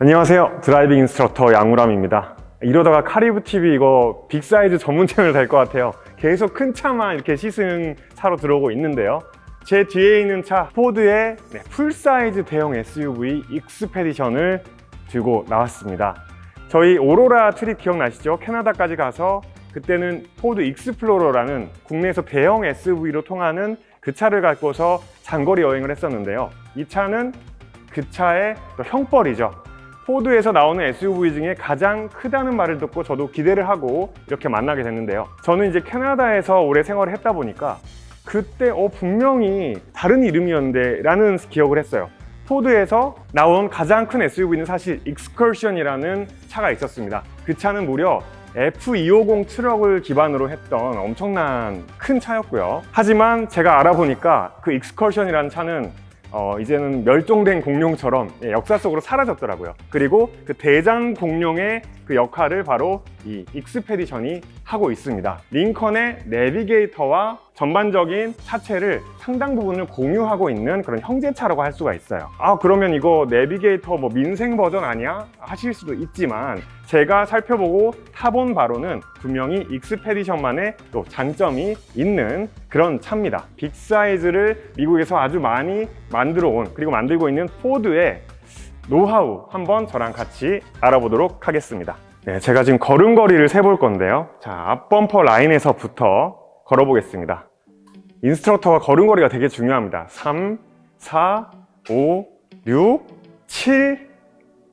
안녕하세요. 드라이빙 인스트럭터 양우람입니다. 이러다가 카리브TV 이거 빅사이즈 전문 채널 될 것 같아요. 계속 큰 차만 이렇게 시승차로 들어오고 있는데요. 제 뒤에 있는 차 포드의 풀사이즈 대형 SUV 익스페디션을 들고 나왔습니다. 저희 오로라 트립 기억나시죠? 캐나다까지 가서 그때는 포드 익스플로러라는 국내에서 대형 SUV로 통하는 그 차를 갖고서 장거리 여행을 했었는데요. 이 차는 그 차의 형벌이죠. 포드에서 나오는 SUV 중에 가장 크다는 말을 듣고 저도 기대를 하고 이렇게 만나게 됐는데요. 저는 이제 캐나다에서 오래 생활을 했다 보니까 그때 분명히 다른 이름이었는데 라는 기억을 했어요. 포드에서 나온 가장 큰 SUV는 사실 익스커션이라는 차가 있었습니다. 그 차는 무려 F250 트럭을 기반으로 했던 엄청난 큰 차였고요. 하지만 제가 알아보니까 그 익스커션이라는 차는 이제는 멸종된 공룡처럼 역사 속으로 사라졌더라고요. 그리고 그 대장 공룡의 그 역할을 바로 이 익스페디션이 하고 있습니다. 링컨의 내비게이터와 전반적인 차체를 상당 부분을 공유하고 있는 그런 형제차라고 할 수가 있어요. 그러면 이거 내비게이터 민생 버전 아니야? 하실 수도 있지만 제가 살펴보고 타본 바로는 분명히 익스페디션만의 또 장점이 있는 그런 차입니다. 빅사이즈를 미국에서 아주 많이 만들어 온, 그리고 만들고 있는 포드의 노하우 한번 저랑 같이 알아보도록 하겠습니다. 제가 지금 걸음걸이를 세볼 건데요. 자, 앞범퍼 라인에서부터 걸어보겠습니다. 인스트럭터가 걸음걸이가 되게 중요합니다. 3, 4, 5, 6, 7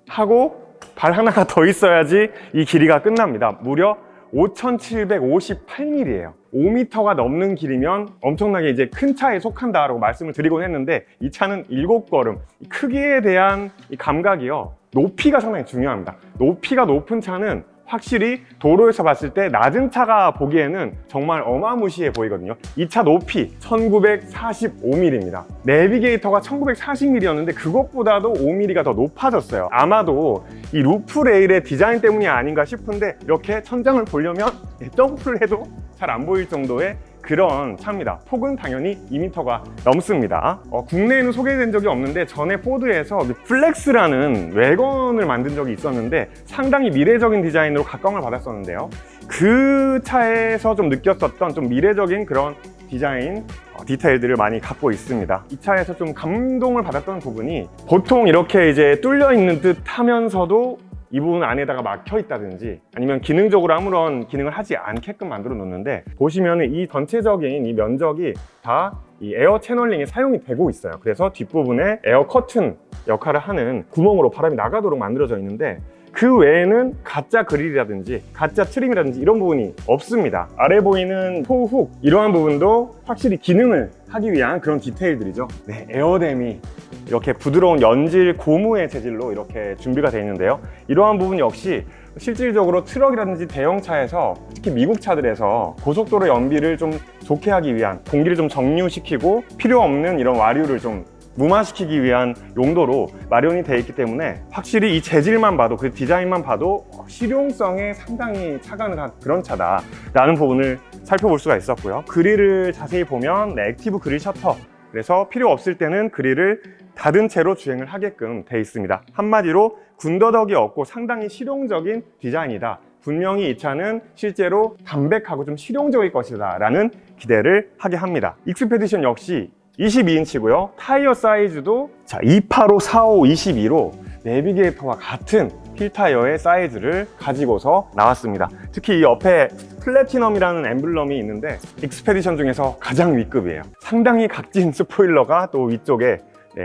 하고 발 하나가 더 있어야지 이 길이가 끝납니다. 무려 5,758mm예요. 5m가 넘는 길이면 엄청나게 이제 큰 차에 속한다라고 말씀을 드리곤 했는데 이 차는 7걸음. 크기에 대한 이 감각이요. 높이가 상당히 중요합니다. 높이가 높은 차는 확실히 도로에서 봤을 때 낮은 차가 보기에는 정말 어마무시해 보이거든요. 이 차 높이 1945mm입니다. 내비게이터가 1940mm였는데 그것보다도 5mm가 더 높아졌어요. 아마도 이 루프 레일의 디자인 때문이 아닌가 싶은데 이렇게 천장을 보려면 점프를 해도 잘 안 보일 정도의 그런 차입니다. 폭은 당연히 2m가 넘습니다. 국내에는 소개된 적이 없는데 전에 포드에서 플렉스라는 외건을 만든 적이 있었는데 상당히 미래적인 디자인으로 각광을 받았었는데요. 그 차에서 좀 느꼈었던 좀 미래적인 그런 디자인 디테일들을 많이 갖고 있습니다. 이 차에서 좀 감동을 받았던 부분이 보통 이렇게 이제 뚫려 있는 듯 하면서도 이 부분 안에다가 막혀 있다든지 아니면 기능적으로 아무런 기능을 하지 않게끔 만들어 놓는데 보시면 이 전체적인 이 면적이 다 이 에어 채널링이 사용이 되고 있어요. 그래서 뒷부분에 에어 커튼 역할을 하는 구멍으로 바람이 나가도록 만들어져 있는데 그 외에는 가짜 그릴이라든지 가짜 트림이라든지 이런 부분이 없습니다. 아래 보이는 토훅 이러한 부분도 확실히 기능을 하기 위한 그런 디테일들이죠. 에어댐이 이렇게 부드러운 연질 고무의 재질로 이렇게 준비가 되어 있는데요. 이러한 부분 역시 실질적으로 트럭이라든지 대형차에서 특히 미국 차들에서 고속도로 연비를 좀 좋게 하기 위한 공기를 좀 정류시키고 필요 없는 이런 와류를 좀 무마시키기 위한 용도로 마련이 되어 있기 때문에 확실히 이 재질만 봐도 그 디자인만 봐도 실용성에 상당히 차가는 그런 차다라는 부분을 살펴볼 수가 있었고요. 그릴을 자세히 보면 액티브 그릴 셔터, 그래서 필요 없을 때는 그릴을 닫은 채로 주행을 하게끔 되어 있습니다. 한마디로 군더더기 없고 상당히 실용적인 디자인이다. 분명히 이 차는 실제로 담백하고 좀 실용적일 것이다 라는 기대를 하게 합니다. 익스페디션 역시 22인치고요. 타이어 사이즈도 285, 45, 22로 내비게이터와 같은 휠 타이어의 사이즈를 가지고서 나왔습니다. 특히 이 옆에 플래티넘이라는 엠블럼이 있는데 익스페디션 중에서 가장 위급이에요. 상당히 각진 스포일러가 또 위쪽에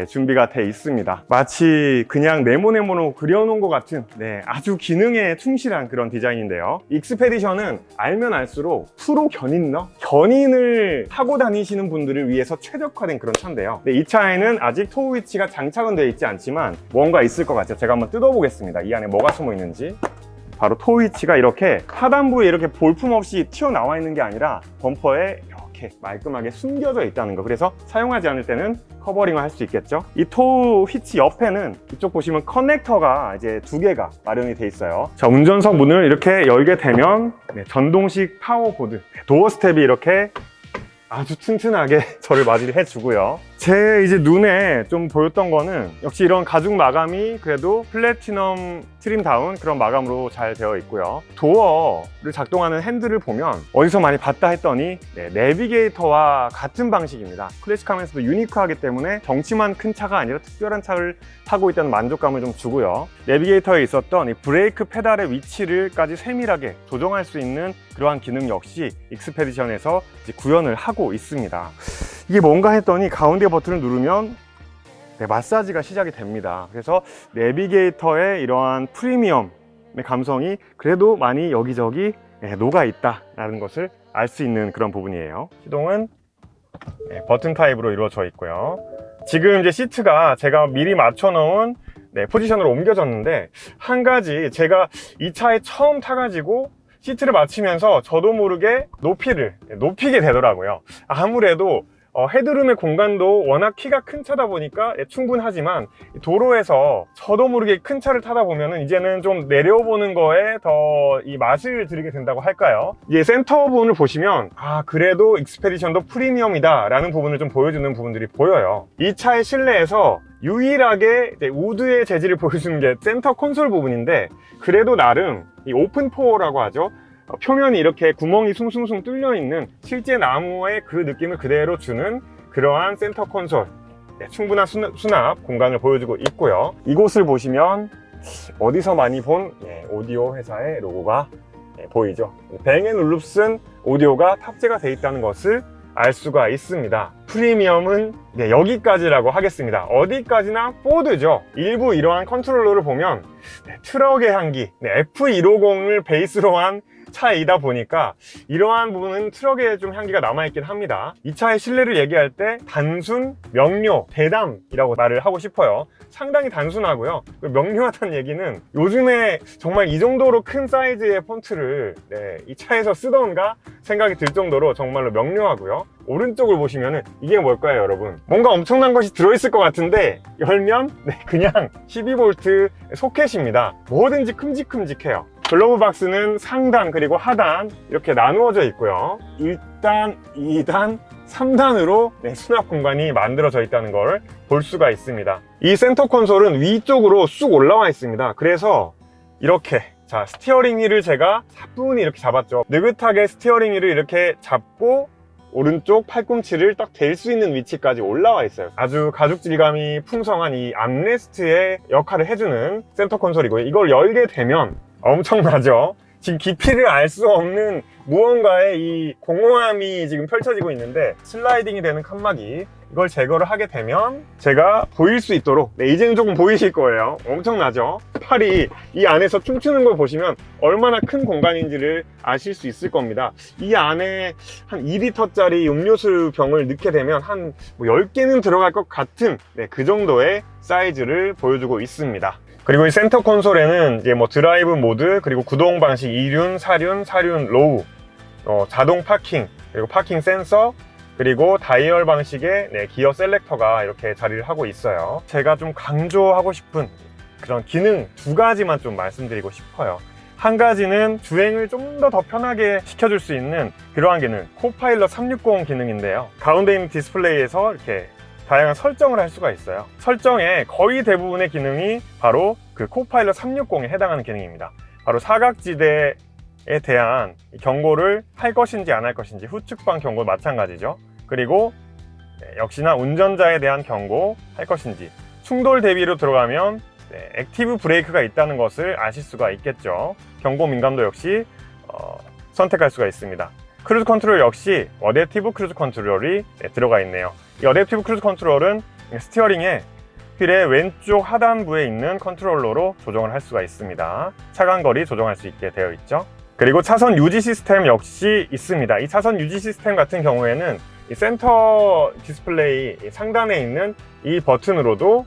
준비가 돼 있습니다. 마치 그냥 네모네모로 그려놓은 것 같은 아주 기능에 충실한 그런 디자인인데요. 익스페디션은 알면 알수록 프로 견인을 타고 다니시는 분들을 위해서 최적화된 그런 차인데요. 이 차에는 아직 토우 위치가 장착은 되어 있지 않지만 뭔가 있을 것 같아요. 제가 한번 뜯어보겠습니다. 이 안에 뭐가 숨어 있는지. 바로 토우 위치가 이렇게 하단부에 이렇게 볼품없이 튀어나와 있는 게 아니라 범퍼에 이렇게 말끔하게 숨겨져 있다는 거. 그래서 사용하지 않을 때는 커버링을 할 수 있겠죠. 이 토우 휘치 옆에는 이쪽 보시면 커넥터가 이제 2개가 마련이 돼 있어요. 자, 운전석 문을 이렇게 열게 되면 전동식 파워보드 도어 스텝이 이렇게 아주 튼튼하게 저를 맞이를 해주고요. 제 이제 눈에 좀 보였던 거는 역시 이런 가죽 마감이 그래도 플래티넘 트림다운 그런 마감으로 잘 되어 있고요. 도어를 작동하는 핸들을 보면 어디서 많이 봤다 했더니 내비게이터와 같은 방식입니다. 클래식하면서도 유니크하기 때문에 덩치만 큰 차가 아니라 특별한 차를 타고 있다는 만족감을 좀 주고요. 내비게이터에 있었던 이 브레이크 페달의 위치를까지 세밀하게 조정할 수 있는 그러한 기능 역시 익스페디션에서 이제 구현을 하고 있습니다. 이게 뭔가 했더니 가운데 버튼을 누르면 마사지가 시작이 됩니다. 그래서 내비게이터의 이러한 프리미엄의 감성이 그래도 많이 여기저기 녹아 있다라는 것을 알 수 있는 그런 부분이에요. 시동은 버튼 타입으로 이루어져 있고요. 지금 이제 시트가 제가 미리 맞춰 놓은 포지션으로 옮겨졌는데, 한 가지 제가 이 차에 처음 타가지고 시트를 맞추면서 저도 모르게 높이게 되더라고요. 아무래도 헤드룸의 공간도 워낙 키가 큰 차다 보니까 충분하지만 도로에서 저도 모르게 큰 차를 타다 보면은 이제는 좀 내려보는 거에 더 이 맛을 들이게 된다고 할까요? 이제 센터 부분을 보시면 그래도 익스페디션도 프리미엄이다 라는 부분을 좀 보여주는 부분들이 보여요. 이 차의 실내에서 유일하게 우드의 재질을 보여주는 게 센터 콘솔 부분인데, 그래도 나름 이 오픈포어라고 하죠. 표면이 이렇게 구멍이 숭숭숭 뚫려 있는 실제 나무의 그 느낌을 그대로 주는 그러한 센터 콘솔, 충분한 수납 공간을 보여주고 있고요. 이곳을 보시면 어디서 많이 본 오디오 회사의 로고가 보이죠. 뱅앤올룹슨 오디오가 탑재가 되어 있다는 것을 알 수가 있습니다. 프리미엄은 여기까지라고 하겠습니다. 어디까지나 포드죠. 일부 이러한 컨트롤러를 보면 트럭의 향기, F150을 베이스로 한 차이다 보니까 이러한 부분은 트럭에 좀 향기가 남아있긴 합니다. 이 차의 실내를 얘기할 때 단순, 명료, 대담이라고 말을 하고 싶어요. 상당히 단순하고요. 명료하다는 얘기는 요즘에 정말 이 정도로 큰 사이즈의 폰트를 이 차에서 쓰던가 생각이 들 정도로 정말로 명료하고요. 오른쪽을 보시면은 이게 뭘까요, 여러분? 뭔가 엄청난 것이 들어있을 것 같은데 열면 그냥 12V 소켓입니다. 뭐든지 큼직큼직해요. 글러브 박스는 상단 그리고 하단 이렇게 나누어져 있고요. 1단, 2단, 3단으로 수납 공간이 만들어져 있다는 걸 볼 수가 있습니다. 이 센터 콘솔은 위쪽으로 쑥 올라와 있습니다. 그래서 이렇게 스티어링 휠을 제가 사뿐히 이렇게 잡았죠. 느긋하게 스티어링 휠을 이렇게 잡고 오른쪽 팔꿈치를 딱 댈 수 있는 위치까지 올라와 있어요. 아주 가죽 질감이 풍성한 이 암레스트의 역할을 해주는 센터 콘솔이고요. 이걸 열게 되면 엄청나죠. 지금 깊이를 알 수 없는 무언가의 이 공허함이 지금 펼쳐지고 있는데, 슬라이딩이 되는 칸막이, 이걸 제거를 하게 되면 제가 보일 수 있도록, 이제는 조금 보이실 거예요. 엄청나죠. 팔이 이 안에서 춤추는 걸 보시면 얼마나 큰 공간인지를 아실 수 있을 겁니다. 이 안에 한 2리터짜리 음료수 병을 넣게 되면 한 10개는 들어갈 것 같은 그 정도의 사이즈를 보여주고 있습니다. 그리고 이 센터 콘솔에는 이제 드라이브 모드, 그리고 구동 방식 2륜, 4륜, 4륜 로우, 자동 파킹, 그리고 파킹 센서, 그리고 다이얼 방식의 기어 셀렉터가 이렇게 자리를 하고 있어요. 제가 좀 강조하고 싶은 그런 기능 2가지만 좀 말씀드리고 싶어요. 한 가지는 주행을 좀 더 편하게 시켜줄 수 있는 그러한 기능, 코파일럿 360 기능인데요. 가운데 있는 디스플레이에서 이렇게 다양한 설정을 할 수가 있어요. 설정의 거의 대부분의 기능이 바로 그 코파일럿 360에 해당하는 기능입니다. 바로 사각지대에 대한 경고를 할 것인지 안 할 것인지, 후측방 경고 마찬가지죠. 그리고 역시나 운전자에 대한 경고 할 것인지, 충돌 대비로 들어가면 액티브 브레이크가 있다는 것을 아실 수가 있겠죠. 경고 민감도 역시 선택할 수가 있습니다. 크루즈 컨트롤 역시 어댑티브 크루즈 컨트롤이 들어가 있네요. 이 어댑티브 크루즈 컨트롤은 스티어링의 휠의 왼쪽 하단부에 있는 컨트롤러로 조정을 할 수가 있습니다. 차간거리 조정할 수 있게 되어 있죠. 그리고 차선 유지 시스템 역시 있습니다. 이 차선 유지 시스템 같은 경우에는 이 센터 디스플레이 상단에 있는 이 버튼으로도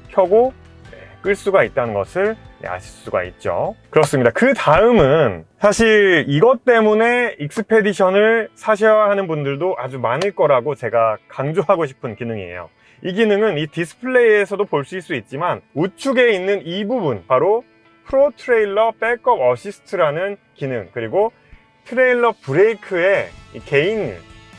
켜고 끌 수가 있다는 것을 아실 수가 있죠. 그렇습니다. 그 다음은 사실 이것 때문에 익스페디션을 사셔야 하는 분들도 아주 많을 거라고 제가 강조하고 싶은 기능이에요. 이 기능은 이 디스플레이에서도 볼 수 있지만 우측에 있는 이 부분, 바로 프로 트레일러 백업 어시스트라는 기능, 그리고 트레일러 브레이크의 개인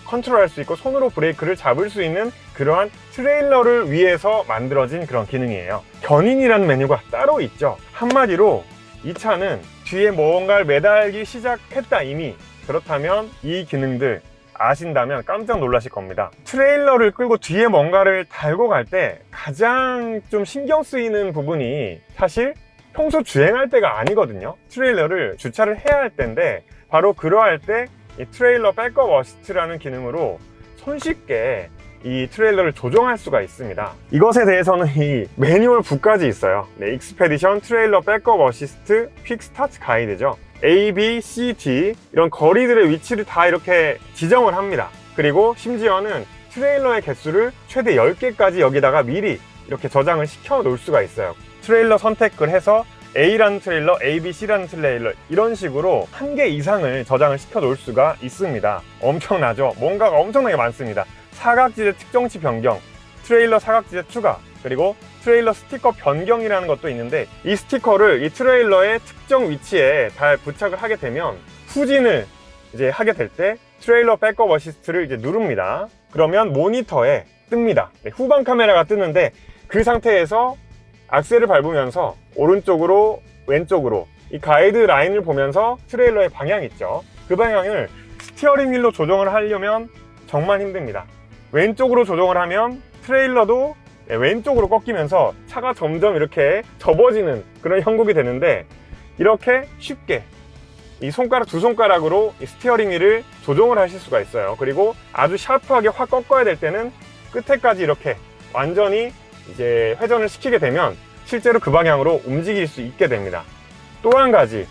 컨트롤할 수 있고 손으로 브레이크를 잡을 수 있는 그러한 트레일러를 위해서 만들어진 그런 기능이에요. 견인이라는 메뉴가 따로 있죠. 한마디로 이 차는 뒤에 뭔가를 매달기 시작했다 이미. 그렇다면 이 기능들 아신다면 깜짝 놀라실 겁니다. 트레일러를 끌고 뒤에 뭔가를 달고 갈 때 가장 좀 신경 쓰이는 부분이 사실 평소 주행할 때가 아니거든요. 트레일러를 주차를 해야 할 때인데 바로 그러할 때 이 트레일러 백업 어시스트라는 기능으로 손쉽게 이 트레일러를 조정할 수가 있습니다. 이것에 대해서는 이 매뉴얼 북까지 있어요. 네, 익스페디션 트레일러 백업 어시스트 퀵 스타트 가이드죠. A, B, C, D 이런 거리들의 위치를 다 이렇게 지정을 합니다. 그리고 심지어는 트레일러의 개수를 최대 10개까지 여기다가 미리 이렇게 저장을 시켜 놓을 수가 있어요. 트레일러 선택을 해서 A라는 트레일러, A, B, C라는 트레일러 이런 식으로 1개 이상을 저장을 시켜 놓을 수가 있습니다. 엄청나죠? 뭔가가 엄청나게 많습니다. 사각지대 특정치 변경, 트레일러 사각지대 추가, 그리고 트레일러 스티커 변경이라는 것도 있는데 이 스티커를 이 트레일러의 특정 위치에 잘 부착을 하게 되면 후진을 이제 하게 될 때 트레일러 백업 어시스트를 이제 누릅니다. 그러면 모니터에 뜹니다. 네, 후방 카메라가 뜨는데 그 상태에서 악셀을 밟으면서 오른쪽으로 왼쪽으로 이 가이드 라인을 보면서 트레일러의 방향 있죠. 그 방향을 스티어링 휠로 조정을 하려면 정말 힘듭니다. 왼쪽으로 조정을 하면 트레일러도 왼쪽으로 꺾이면서 차가 점점 이렇게 접어지는 그런 형국이 되는데 이렇게 쉽게 이 손가락 두 손가락으로 이 스티어링 휠을 조정을 하실 수가 있어요. 그리고 아주 샤프하게 확 꺾어야 될 때는 끝에까지 이렇게 완전히 이제 회전을 시키게 되면 실제로 그 방향으로 움직일 수 있게 됩니다. 또 한 가지,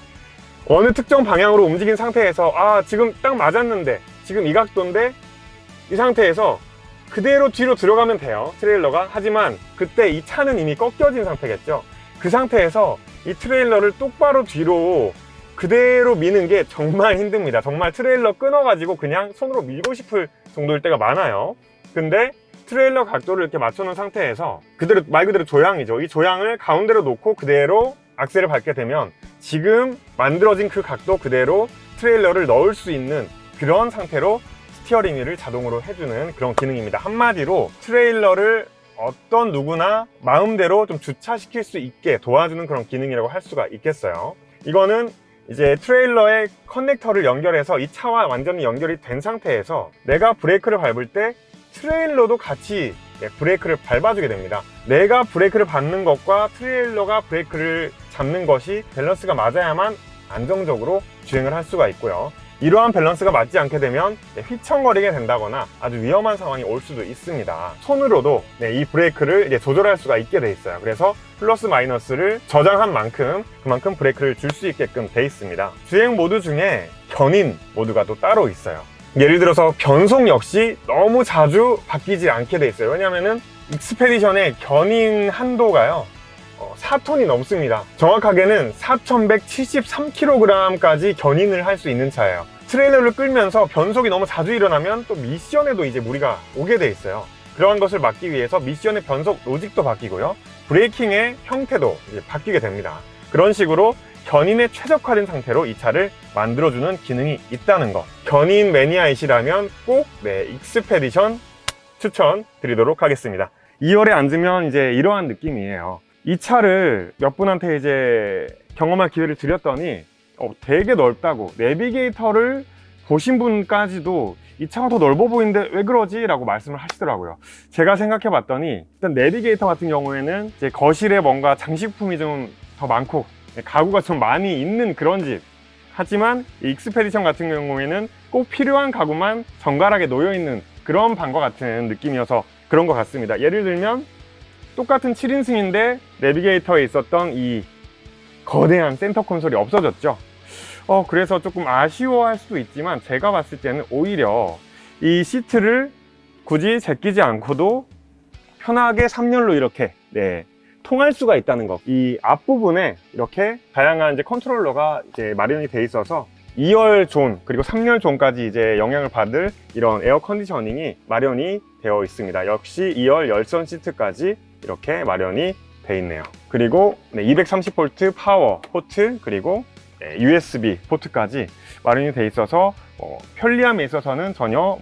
어느 특정 방향으로 움직인 상태에서 지금 딱 맞았는데 지금 이 각도인데 이 상태에서 그대로 뒤로 들어가면 돼요, 트레일러가. 하지만 그때 이 차는 이미 꺾여진 상태겠죠. 그 상태에서 이 트레일러를 똑바로 뒤로 그대로 미는 게 정말 힘듭니다. 정말 트레일러 끊어가지고 그냥 손으로 밀고 싶을 정도일 때가 많아요. 근데 트레일러 각도를 이렇게 맞춰놓은 상태에서 그대로 말 그대로 조향이죠. 이 조향을 가운데로 놓고 그대로 악셀을 밟게 되면 지금 만들어진 그 각도 그대로 트레일러를 넣을 수 있는 그런 상태로 스티어링 휠을 자동으로 해주는 그런 기능입니다. 한마디로 트레일러를 어떤 누구나 마음대로 좀 주차시킬 수 있게 도와주는 그런 기능이라고 할 수가 있겠어요. 이거는 이제 트레일러의 커넥터를 연결해서 이 차와 완전히 연결이 된 상태에서 내가 브레이크를 밟을 때 트레일러도 같이 브레이크를 밟아주게 됩니다. 내가 브레이크를 밟는 것과 트레일러가 브레이크를 잡는 것이 밸런스가 맞아야만 안정적으로 주행을 할 수가 있고요. 이러한 밸런스가 맞지 않게 되면 휘청거리게 된다거나 아주 위험한 상황이 올 수도 있습니다. 손으로도 이 브레이크를 이제 조절할 수가 있게 돼 있어요. 그래서 플러스 마이너스를 저장한 만큼 그만큼 브레이크를 줄 수 있게끔 돼 있습니다. 주행 모드 중에 견인 모드가 또 따로 있어요. 예를 들어서 변속 역시 너무 자주 바뀌지 않게 돼 있어요. 왜냐면은 익스페디션의 견인 한도가요 4톤이 넘습니다. 정확하게는 4173kg까지 견인을 할 수 있는 차예요. 트레일러를 끌면서 변속이 너무 자주 일어나면 또 미션에도 이제 무리가 오게 돼 있어요. 그러한 것을 막기 위해서 미션의 변속 로직도 바뀌고요, 브레이킹의 형태도 이제 바뀌게 됩니다. 그런 식으로 견인에 최적화된 상태로 이 차를 만들어주는 기능이 있다는 것, 견인 매니아이시라면 꼭 익스페디션 추천드리도록 하겠습니다. 2열에 앉으면 이제 이러한 느낌이에요. 이 차를 몇 분한테 이제 경험할 기회를 드렸더니 되게 넓다고, 내비게이터를 보신 분까지도 이 차가 더 넓어 보이는데 왜 그러지? 라고 말씀을 하시더라고요. 제가 생각해 봤더니 일단 내비게이터 같은 경우에는 이제 거실에 뭔가 장식품이 좀 더 많고 가구가 좀 많이 있는 그런 집, 하지만 이 익스페디션 같은 경우에는 꼭 필요한 가구만 정갈하게 놓여있는 그런 방과 같은 느낌이어서 그런 것 같습니다. 예를 들면 똑같은 7인승인데 내비게이터에 있었던 이 거대한 센터 콘솔이 없어졌죠. 그래서 조금 아쉬워할 수도 있지만 제가 봤을 때는 오히려 이 시트를 굳이 제끼지 않고도 편하게 3열로 이렇게 통할 수가 있다는 것. 이 앞부분에 이렇게 다양한 이제 컨트롤러가 이제 마련이 돼 있어서 2열 존 그리고 3열 존까지 이제 영향을 받을 이런 에어 컨디셔닝이 마련이 되어 있습니다. 역시 2열 열선 시트까지 이렇게 마련이 돼 있네요. 그리고 230V 파워 포트 그리고 USB 포트까지 마련이 돼 있어서 편리함에 있어서는 전혀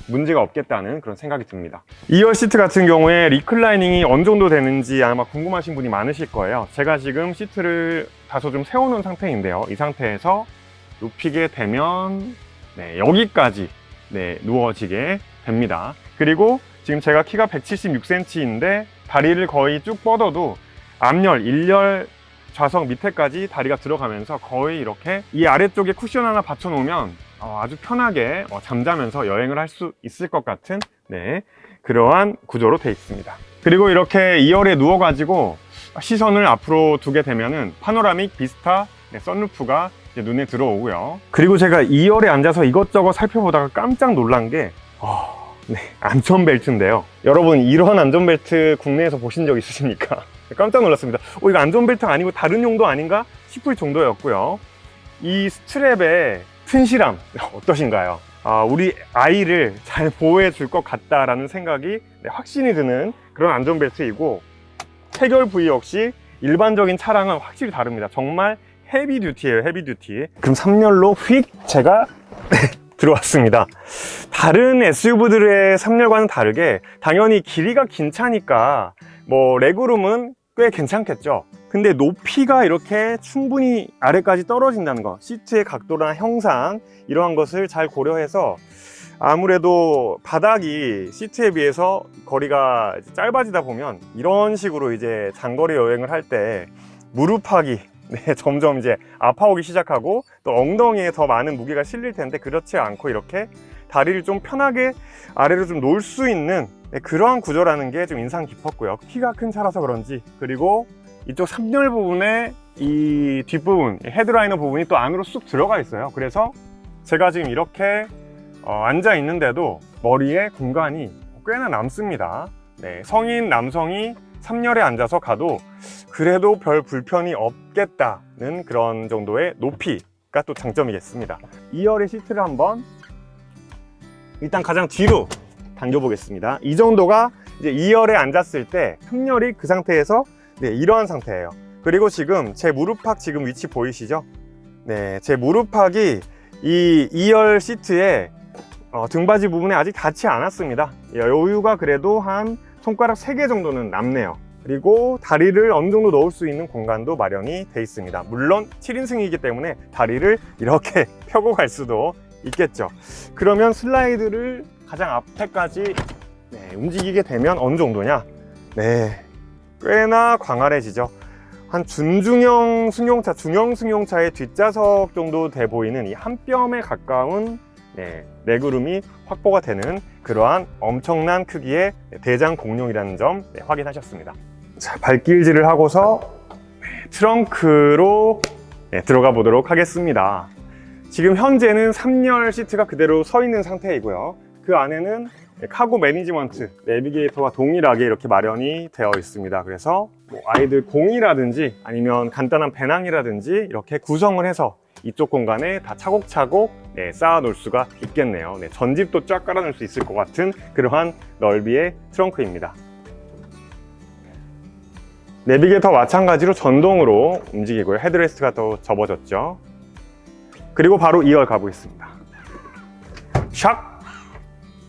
문제가 없겠다는 그런 생각이 듭니다. 2열 시트 같은 경우에 리클라이닝이 어느 정도 되는지 아마 궁금하신 분이 많으실 거예요. 제가 지금 시트를 다소 좀 세워놓은 상태인데요. 이 상태에서 눕히게 되면 여기까지 누워지게 됩니다. 그리고 지금 제가 키가 176cm인데 다리를 거의 쭉 뻗어도 앞열, 1열 좌석 밑에까지 다리가 들어가면서 거의 이렇게 이 아래쪽에 쿠션 하나 받쳐 놓으면 아주 편하게 잠자면서 여행을 할 수 있을 것 같은 그러한 구조로 되어 있습니다. 그리고 이렇게 2열에 누워 가지고 시선을 앞으로 두게 되면은 파노라믹 비스타 선루프가 눈에 들어오고요. 그리고 제가 2열에 앉아서 이것저것 살펴보다가 깜짝 놀란 게 안전벨트인데요. 여러분 이런 안전벨트 국내에서 보신 적 있으십니까? 깜짝 놀랐습니다. 이거 안전벨트 아니고 다른 용도 아닌가 싶을 정도였고요. 이 스트랩의 튼실함 어떠신가요? 우리 아이를 잘 보호해 줄 것 같다라는 생각이 확신이 드는 그런 안전벨트이고, 체결 부위 역시 일반적인 차량은 확실히 다릅니다. 정말 헤비 듀티예요, 헤비 듀티. 그럼 3열로 휙 제가 들어왔습니다. 다른 SUV들의 3열과는 다르게 당연히 길이가 긴 차니까 레그룸은 꽤 괜찮겠죠. 근데 높이가 이렇게 충분히 아래까지 떨어진다는 거, 시트의 각도나 형상 이러한 것을 잘 고려해서 아무래도 바닥이 시트에 비해서 거리가 짧아지다 보면 이런 식으로 이제 장거리 여행을 할 때 무릎팍이 점점 이제 아파오기 시작하고 또 엉덩이에 더 많은 무게가 실릴 텐데, 그렇지 않고 이렇게 다리를 좀 편하게 아래로 좀 놓을 수 있는 그러한 구조라는 게 좀 인상 깊었고요. 키가 큰 차라서 그런지, 그리고 이쪽 3열 부분에 이 뒷부분, 헤드라이너 부분이 또 안으로 쑥 들어가 있어요. 그래서 제가 지금 이렇게 앉아 있는데도 머리에 공간이 꽤나 남습니다. 성인 남성이 3열에 앉아서 가도 그래도 별 불편이 없겠다는 그런 정도의 높이가 또 장점이겠습니다. 2열의 시트를 한번 일단 가장 뒤로 당겨 보겠습니다. 이 정도가 이제 2열에 앉았을 때 3열이 그 상태에서 이러한 상태예요. 그리고 지금 제 무릎팍 지금 위치 보이시죠? 제 무릎팍이 이 2열 시트에 등받이 부분에 아직 닿지 않았습니다. 여유가 그래도 한 손가락 3개 정도는 남네요. 그리고 다리를 어느 정도 넣을 수 있는 공간도 마련이 돼 있습니다. 물론 7인승이기 때문에 다리를 이렇게 펴고 갈 수도 있겠죠. 그러면 슬라이드를 가장 앞에까지 움직이게 되면 어느 정도냐? 꽤나 광활해지죠. 한 준중형 승용차, 중형 승용차의 뒷좌석 정도 돼 보이는 이 한 뼘에 가까운 레그룸이 확보가 되는 그러한 엄청난 크기의 대장 공룡이라는 점 확인하셨습니다. 자, 발길질을 하고서 트렁크로 들어가 보도록 하겠습니다. 지금 현재는 3열 시트가 그대로 서 있는 상태이고요. 그 안에는 카고 매니지먼트 내비게이터와 동일하게 이렇게 마련이 되어 있습니다. 그래서 아이들 공이라든지 아니면 간단한 배낭이라든지 이렇게 구성을 해서 이쪽 공간에 다 차곡차곡 쌓아 놓을 수가 있겠네요. 전집도 쫙 깔아 놓을 수 있을 것 같은 그러한 넓이의 트렁크입니다. 내비게이터 마찬가지로 전동으로 움직이고요. 헤드레스트가 또 접어졌죠. 그리고 바로 2열 가보겠습니다. 샥!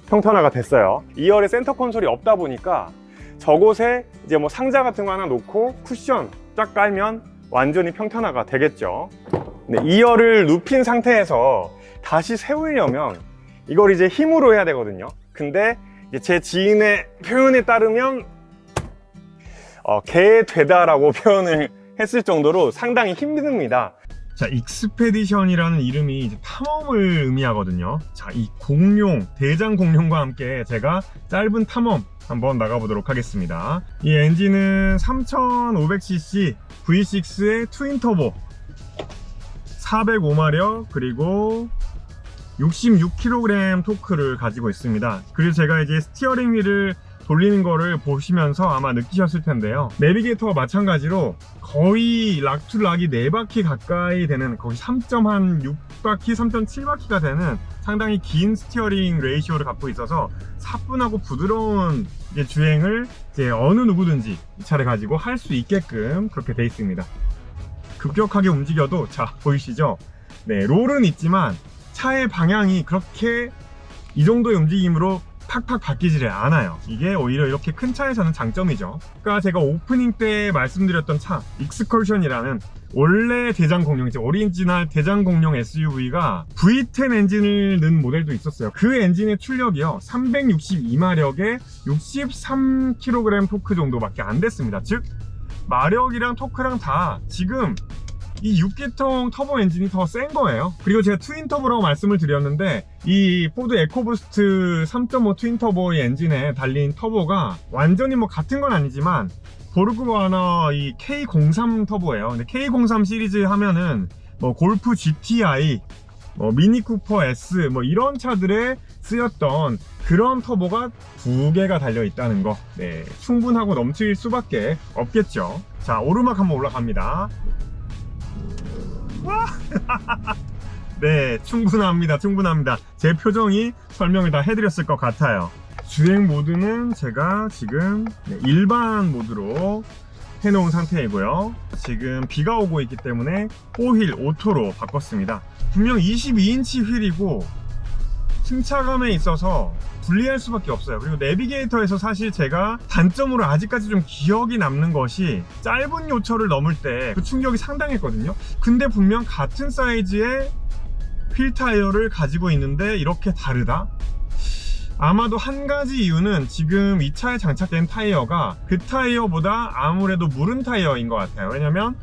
평탄화가 됐어요. 2열에 센터 콘솔이 없다 보니까 저곳에 이제 상자 같은 거 하나 놓고 쿠션 쫙 깔면 완전히 평탄화가 되겠죠. 2열을 눕힌 상태에서 다시 세우려면 이걸 이제 힘으로 해야 되거든요. 근데 이제 제 지인의 표현에 따르면 개되다라고 표현을 했을 정도로 상당히 힘듭니다. 자, 익스페디션이라는 이름이 이제 탐험을 의미하거든요. 자, 이 공룡, 대장 공룡과 함께 제가 짧은 탐험 한번 나가보도록 하겠습니다. 이 엔진은 3500cc V6의 트윈 터보 405마력 그리고 66kg 토크를 가지고 있습니다. 그리고 제가 이제 스티어링 휠을 돌리는 거를 보시면서 아마 느끼셨을 텐데요. 내비게이터와 마찬가지로 거의 락투락이 4바퀴 가까이 되는 거의 3.6바퀴, 3.7바퀴가 되는 상당히 긴 스티어링 레이시오를 갖고 있어서 사뿐하고 부드러운 이제 주행을 이제 어느 누구든지 이 차를 가지고 할 수 있게끔 그렇게 돼 있습니다. 급격하게 움직여도 자 보이시죠? 롤은 있지만 차의 방향이 그렇게 이 정도의 움직임으로 팍팍 바뀌지를 않아요. 이게 오히려 이렇게 큰 차에서는 장점이죠. 아까 제가 오프닝 때 말씀드렸던 차 익스컬션이라는 원래 대장 공룡이죠. 오리지널 대장 공룡 SUV가 V10 엔진을 넣은 모델도 있었어요. 그 엔진의 출력이요 362마력에 63kg 토크 정도밖에 안 됐습니다. 즉 마력이랑 토크랑 다 지금 이 6기통 터보 엔진이 더 센 거예요. 그리고 제가 트윈 터보라고 말씀을 드렸는데 이 포드 에코부스트 3.5 트윈 터보의 엔진에 달린 터보가 완전히 뭐 같은 건 아니지만 보르그바너 이 K03 터보예요. 근데 K03 시리즈 하면은 뭐 골프 GTI, 뭐 미니 쿠퍼 S 뭐 이런 차들에 쓰였던 그런 터보가 2개가 달려 있다는 거. 네, 충분하고 넘칠 수밖에 없겠죠. 자, 오르막 한번 올라갑니다. 와! 네, 충분합니다. 제 표정이 설명을 다 해드렸을 것 같아요. 주행 모드는 제가 지금 일반 모드로 해놓은 상태이고요. 지금 비가 오고 있기 때문에 4휠 오토로 바꿨습니다. 분명 22인치 휠이고 승차감에 있어서 불리할 수밖에 없어요. 그리고 내비게이터에서 사실 제가 단점으로 아직까지 좀 기억이 남는 것이 짧은 요철을 넘을 때 그 충격이 상당했거든요. 근데 분명 같은 사이즈의 휠 타이어를 가지고 있는데 이렇게 다르다? 아마도 한 가지 이유는 지금 이 차에 장착된 타이어가 그 타이어보다 아무래도 무른 타이어인 것 같아요. 왜냐면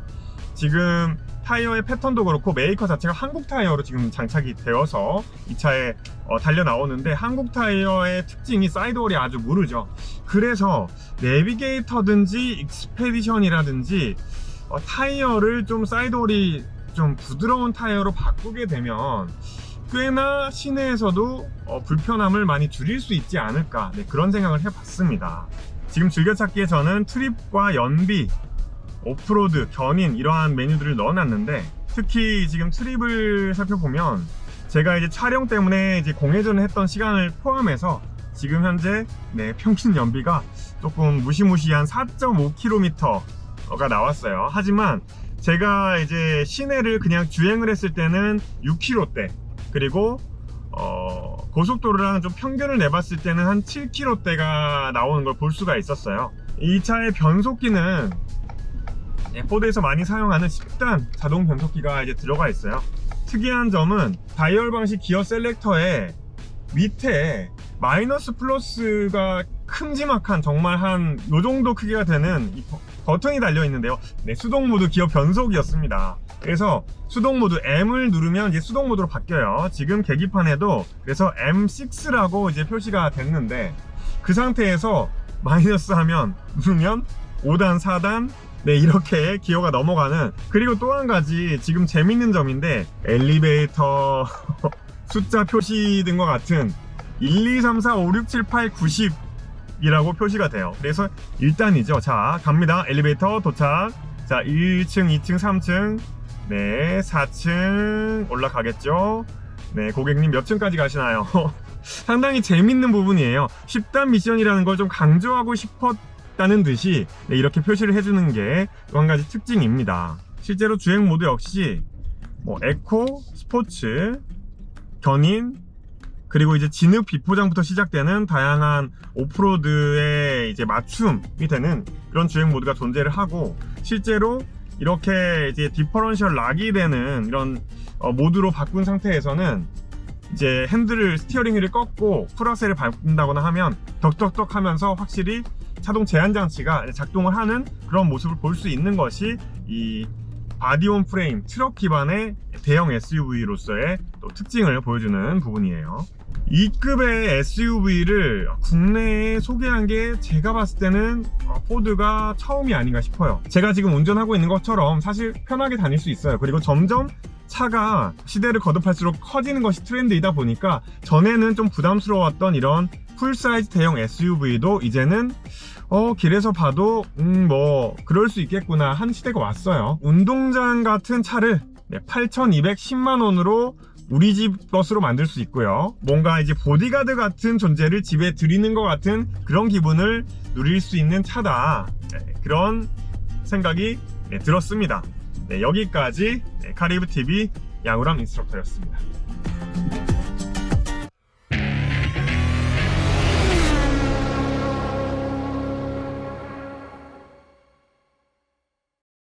지금 타이어의 패턴도 그렇고 메이커 자체가 한국 타이어로 지금 장착이 되어서 이 차에 달려 나오는데 한국 타이어의 특징이 사이드홀이 아주 무르죠. 그래서 내비게이터든지 익스페디션이라든지 타이어를 좀 사이드홀이 좀 부드러운 타이어로 바꾸게 되면 꽤나 시내에서도 불편함을 많이 줄일 수 있지 않을까, 네, 그런 생각을 해봤습니다. 지금 즐겨찾기에 저는 트립과 연비, 오프로드, 견인 이러한 메뉴들을 넣어놨는데 특히 지금 트립을 살펴보면 제가 이제 촬영 때문에 이제 공회전을 했던 시간을 포함해서 지금 현재 평균 연비가 조금 무시무시한 4.5km가 나왔어요. 하지만 제가 이제 시내를 그냥 주행을 했을 때는 6km대, 그리고 고속도로랑 좀 평균을 내봤을 때는 한 7km대가 나오는 걸 볼 수가 있었어요. 이 차의 변속기는 포드에서 많이 사용하는 10단 자동 변속기가 이제 들어가 있어요. 특이한 점은 다이얼 방식 기어 셀렉터에 밑에 마이너스 플러스가 큼지막한 정말 한 요정도 크기가 되는 이 버튼이 달려 있는데요. 네, 수동 모드 기어 변속이었습니다. 그래서 수동 모드 M을 누르면 이제 수동 모드로 바뀌어요. 지금 계기판에도 그래서 M6라고 이제 표시가 됐는데 그 상태에서 마이너스 하면 누르면 5단, 4단 네, 이렇게 기어가 넘어가는. 그리고 또 한 가지 지금 재밌는 점인데 엘리베이터 숫자 표시된 것 같은 1, 2, 3, 4, 5, 6, 7, 8, 90 이라고 표시가 돼요. 그래서 1단이죠. 자, 갑니다. 엘리베이터 도착. 자, 1층, 2층, 3층, 네, 4층 올라가겠죠. 네, 고객님 몇 층까지 가시나요? 상당히 재밌는 부분이에요. 10단 미션이라는 걸 좀 강조하고 싶었다는 듯이 이렇게 표시를 해주는 게 또 한 가지 특징입니다. 실제로 주행 모드 역시 뭐 에코, 스포츠, 견인, 그리고 이제 진흙 비포장부터 시작되는 다양한 오프로드에 이제 맞춤이 되는 그런 주행 모드가 존재를 하고, 실제로 이렇게 이제 디퍼런셜 락이 되는 이런 모드로 바꾼 상태에서는 이제 핸들을, 스티어링 휠을 꺾고 풀악셀을 밟는다거나 하면 덕덕덕 하면서 확실히 자동 제한 장치가 작동을 하는 그런 모습을 볼 수 있는 것이 이 바디온 프레임 트럭 기반의 대형 SUV로서의 또 특징을 보여주는 부분이에요. 이 급의 SUV를 국내에 소개한 게 제가 봤을 때는 포드가 처음이 아닌가 싶어요. 제가 지금 운전하고 있는 것처럼 사실 편하게 다닐 수 있어요. 그리고 점점 차가 시대를 거듭할수록 커지는 것이 트렌드이다 보니까 전에는 좀 부담스러웠던 이런 풀사이즈 대형 SUV도 이제는 길에서 봐도 뭐 그럴 수 있겠구나 한 시대가 왔어요. 운동장 같은 차를 8,210만원으로 우리 집 버스로 만들 수 있고요. 뭔가 이제 보디가드 같은 존재를 집에 들이는 것 같은 그런 기분을 누릴 수 있는 차다. 그런 생각이 들었습니다. 여기까지 카리브TV 양우람 인스트럭터였습니다.